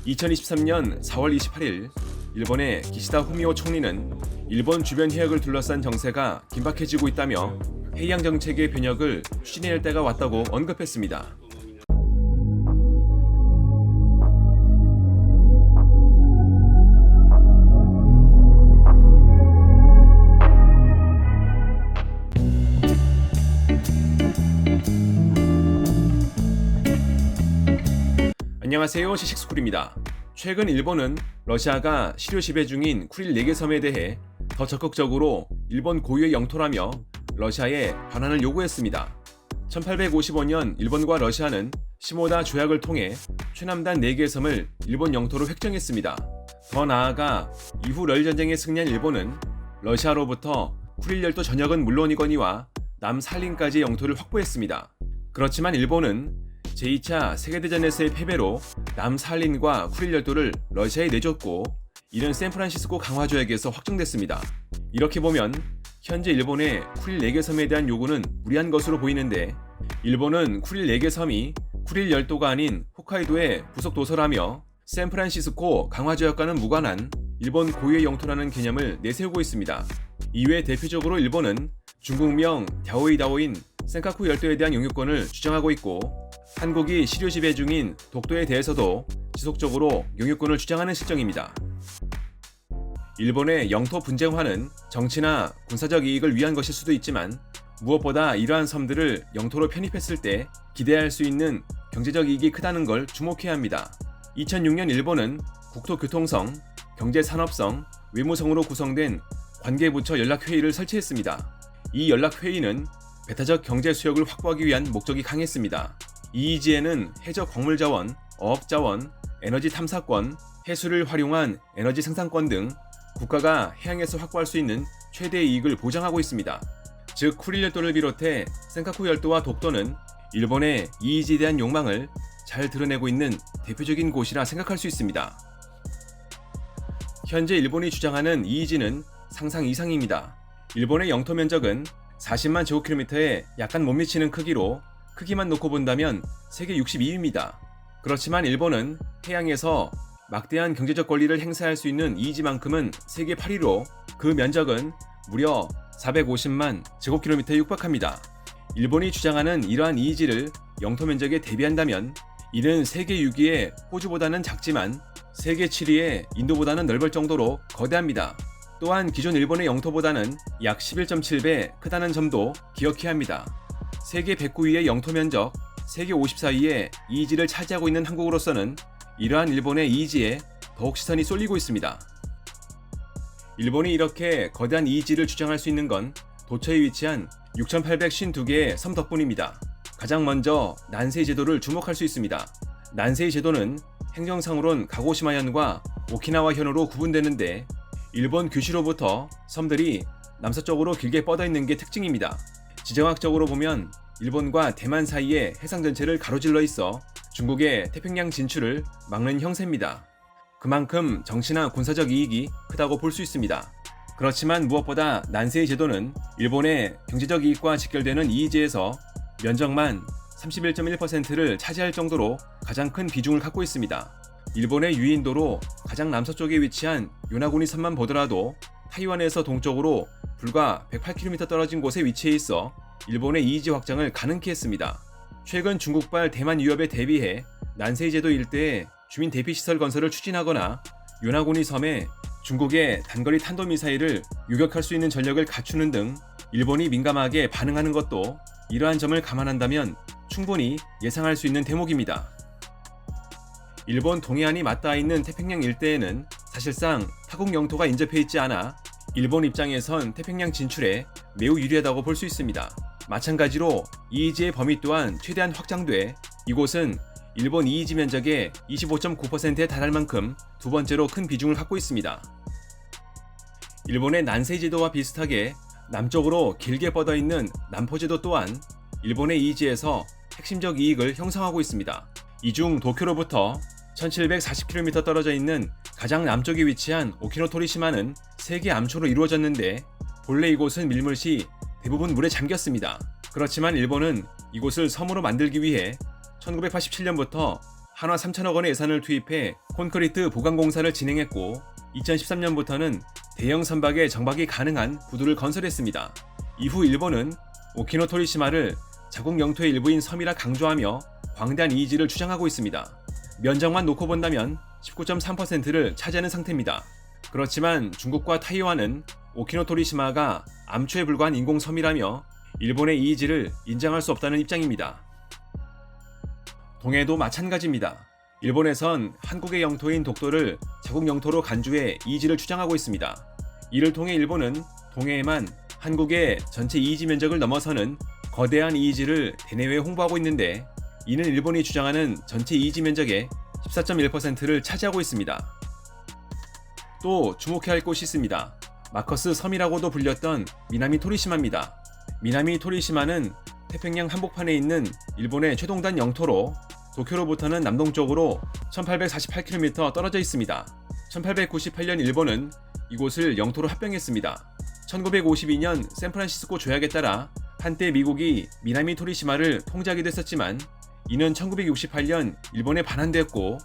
2023년 4월 28일 일본의 기시다 후미오 총리는 일본 주변 해역을 둘러싼 정세가 긴박해지고 있다며 해양 정책의 변혁을 추진해야 할 때가 왔다고 언급했습니다. 안녕하세요, 시식스쿨입니다. 최근 일본은 러시아가 실효 지배 중인 쿠릴 4개 섬에 대해 더 적극적으로 일본 고유의 영토라며 러시아에 반환을 요구했습니다. 1855년 일본과 러시아는 시모다 조약을 통해 최남단 4개의 섬을 일본 영토로 획정했습니다. 더 나아가 이후 러일전쟁에 승리한 일본은 러시아로부터 쿠릴 열도 전역은 물론이거니와 남살린까지의 영토를 확보했습니다. 그렇지만 일본은 제2차 세계대전에서의 패배로 남살린과 쿠릴 열도를 러시아에 내줬고, 이는 샌프란시스코 강화조약에서 확정됐습니다. 이렇게 보면 현재 일본의 쿠릴 4개 섬에 대한 요구는 무리한 것으로 보이는데, 일본은 쿠릴 4개 섬이 쿠릴 열도가 아닌 홋카이도의 부속 도서라며 샌프란시스코 강화조약과는 무관한 일본 고유의 영토라는 개념을 내세우고 있습니다. 이외 대표적으로 일본은 중국명 갸오이다오인 센카쿠 열도에 대한 영유권을 주장하고 있고, 한국이 실효 지배 중인 독도에 대해서도 지속적으로 영유권을 주장하는 실정입니다. 일본의 영토 분쟁화는 정치나 군사적 이익을 위한 것일 수도 있지만, 무엇보다 이러한 섬들을 영토로 편입했을 때 기대할 수 있는 경제적 이익이 크다는 걸 주목해야 합니다. 2006년 일본은 국토교통성, 경제산업성, 외무성으로 구성된 관계부처 연락회의를 설치했습니다. 이 연락회의는 배타적 경제 수역을 확보하기 위한 목적이 강했습니다. EEG에는 해적 광물자원, 어업자원, 에너지 탐사권, 해수를 활용한 에너지 생산권 등 국가가 해양에서 확보할 수 있는 최대의 이익을 보장하고 있습니다. 즉, 쿠릴 열도를 비롯해 센카쿠 열도와 독도는 일본의 EEG에 대한 욕망을 잘 드러내고 있는 대표적인 곳이라 생각할 수 있습니다. 현재 일본이 주장하는 EEG는 상상 이상입니다. 일본의 영토 면적은 40만 제곱킬로미터에 약간 못 미치는 크기로 크기만 놓고 본다면 세계 62위입니다. 그렇지만 일본은 해양에서 막대한 경제적 권리를 행사할 수 있는 EEG만큼은 세계 8위로 그 면적은 무려 450만 제곱킬로미터에 육박합니다. 일본이 주장하는 이러한 EEG를 영토 면적에 대비한다면 이는 세계 6위의 호주보다는 작지만 세계 7위의 인도보다는 넓을 정도로 거대합니다. 또한 기존 일본의 영토보다는 약 11.7배 크다는 점도 기억해야 합니다. 세계 109위의 영토 면적, 세계 54위의 EEG를 차지하고 있는 한국으로서는 이러한 일본의 EEG에 더욱 시선이 쏠리고 있습니다. 일본이 이렇게 거대한 EEG를 주장할 수 있는 건 도처에 위치한 6,852개의 섬 덕분입니다. 가장 먼저 난세이 제도를 주목할 수 있습니다. 난세이 제도는 행정상으론 가고시마현과 오키나와현으로 구분되는데, 일본 규슈로부터 섬들이 남서쪽으로 길게 뻗어 있는 게 특징입니다. 지정학적으로 보면 일본과 대만 사이의 해상 전체를 가로질러 있어 중국의 태평양 진출을 막는 형세입니다. 그만큼 정치나 군사적 이익이 크다고 볼 수 있습니다. 그렇지만 무엇보다 난세이 제도는 일본의 경제적 이익과 직결되는 EEG에서 면적만 31.1%를 차지할 정도로 가장 큰 비중을 갖고 있습니다. 일본의 유인도로 가장 남서쪽에 위치한 요나구니 섬만 보더라도 타이완에서 동쪽으로 불과 108km 떨어진 곳에 위치해 있어 일본의 EEG 확장을 가능케 했습니다. 최근 중국발 대만 위협에 대비해 난세이 제도 일대에 주민 대피시설 건설을 추진하거나 요나구니 섬에 중국의 단거리 탄도미사일을 요격할 수 있는 전력을 갖추는 등 일본이 민감하게 반응하는 것도 이러한 점을 감안한다면 충분히 예상할 수 있는 대목입니다. 일본 동해안이 맞닿아 있는 태평양 일대에는 사실상 타국 영토가 인접해 있지 않아 일본 입장에선 태평양 진출에 매우 유리하다고 볼 수 있습니다. 마찬가지로 EEG의 범위 또한 최대한 확장돼 이곳은 일본 EEG 면적의 25.9%에 달할 만큼 두 번째로 큰 비중을 갖고 있습니다. 일본의 난세이 제도와 비슷하게 남쪽으로 길게 뻗어 있는 남포제도 또한 일본의 EEG에서 핵심적 이익을 형성하고 있습니다. 이 중 도쿄로부터 1740km 떨어져 있는 가장 남쪽에 위치한 오키노토리시마는 세계 암초로 이루어졌는데, 본래 이곳은 밀물 시 대부분 물에 잠겼습니다. 그렇지만 일본은 이곳을 섬으로 만들기 위해 1987년부터 한화 3천억 원의 예산을 투입해 콘크리트 보강 공사를 진행했고 2013년부터는 대형 선박의 정박이 가능한 부두를 건설했습니다. 이후 일본은 오키노토리시마를 자국 영토의 일부인 섬이라 강조하며 광대한 이의지를 주장하고 있습니다. 면적만 놓고 본다면 19.3%를 차지하는 상태입니다. 그렇지만 중국과 타이완은 오키노토리시마가 암초에 불과한 인공섬이라며 일본의 이의지를 인정할 수 없다는 입장입니다. 동해도 마찬가지입니다. 일본에선 한국의 영토인 독도를 자국 영토로 간주해 이의지를 주장하고 있습니다. 이를 통해 일본은 동해에만 한국의 전체 이의지 면적을 넘어서는 거대한 이의지를 대내외에 홍보하고 있는데 이는 일본이 주장하는 전체 이의지 면적의 14.1%를 차지하고 있습니다. 또 주목해야 할 곳이 있습니다. 마커스 섬이라고도 불렸던 미나미 토리시마입니다. 미나미 토리시마는 태평양 한복판에 있는 일본의 최동단 영토로 도쿄로부터는 남동쪽으로 1848km 떨어져 있습니다. 1898년 일본은 이곳을 영토로 합병했습니다. 1952년 샌프란시스코 조약에 따라 한때 미국이 미나미 토리시마를 통제하기도 했었지만 이는 1968년 일본에 반환되었고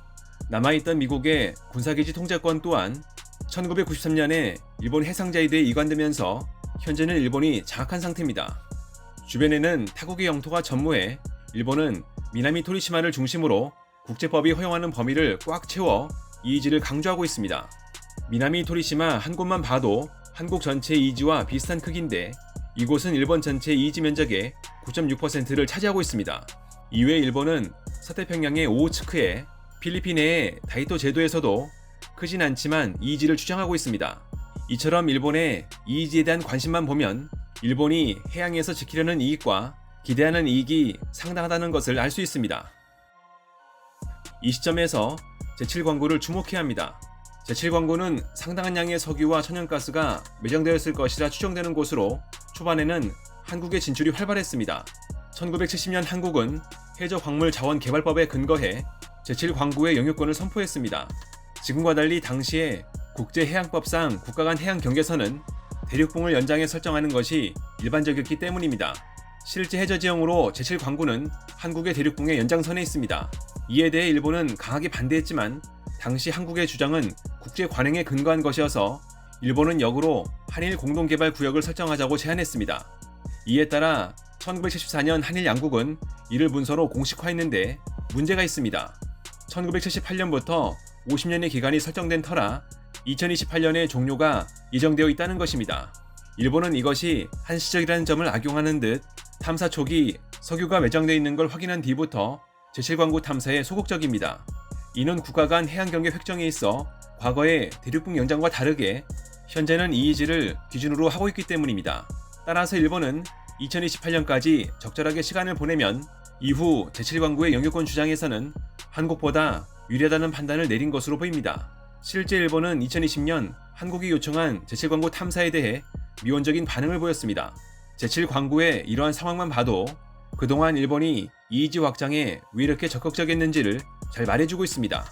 남아있던 미국의 군사기지 통제권 또한 1993년에 일본 해상자위대에 이관되면서 현재는 일본이 장악한 상태입니다. 주변에는 타국의 영토가 전무해 일본은 미나미 토리시마를 중심으로 국제법이 허용하는 범위를 꽉 채워 이의지를 강조하고 있습니다. 미나미 토리시마 한 곳만 봐도 한국 전체 이의지와 비슷한 크기인데 이곳은 일본 전체 이의지 면적의 9.6%를 차지하고 있습니다. 이외에 일본은 서태평양의 오호츠크에 필리핀의 다이토 제도에서도 크진 않지만 이의지를 주장하고 있습니다. 이처럼 일본의 이의지에 대한 관심만 보면 일본이 해양에서 지키려는 이익과 기대하는 이익이 상당하다는 것을 알 수 있습니다. 이 시점에서 제7광구를 주목해야 합니다. 제7광구는 상당한 양의 석유와 천연가스가 매장되었을 것이라 추정되는 곳으로 초반에는 한국의 진출이 활발했습니다. 1970년 한국은 해저광물자원개발법에 근거해 제7광구의 영유권을 선포했습니다. 지금과 달리 당시에 국제해양법상 국가 간 해양 경계선은 대륙봉을 연장해 설정하는 것이 일반적이었기 때문입니다. 실제 해저지형으로 제7광구는 한국의 대륙봉의 연장선에 있습니다. 이에 대해 일본은 강하게 반대했지만 당시 한국의 주장은 국제 관행에 근거한 것이어서 일본은 역으로 한일 공동개발구역을 설정하자고 제안했습니다. 이에 따라 1974년 한일 양국은 이를 문서로 공식화했는데 문제가 있습니다. 1978년부터 50년의 기간이 설정된 터라 2028년에 종료가 예정되어 있다는 것입니다. 일본은 이것이 한시적이라는 점을 악용하는 듯 탐사 초기 석유가 매장되어 있는 걸 확인한 뒤부터 제7광구 탐사에 소극적입니다. 이는 국가 간 해양 경계 획정에 있어 과거의 대륙봉 연장과 다르게 현재는 이의지를 기준으로 하고 있기 때문입니다. 따라서 일본은 2028년까지 적절하게 시간을 보내면 이후 제7광구의 영유권 주장에서는 한국보다 유리하다는 판단을 내린 것으로 보입니다. 실제 일본은 2020년 한국이 요청한 제7광구 탐사에 대해 미온적인 반응을 보였습니다. 제7광구의 이러한 상황만 봐도 그동안 일본이 이의지 확장에 왜 이렇게 적극적이었는지를 잘 말해주고 있습니다.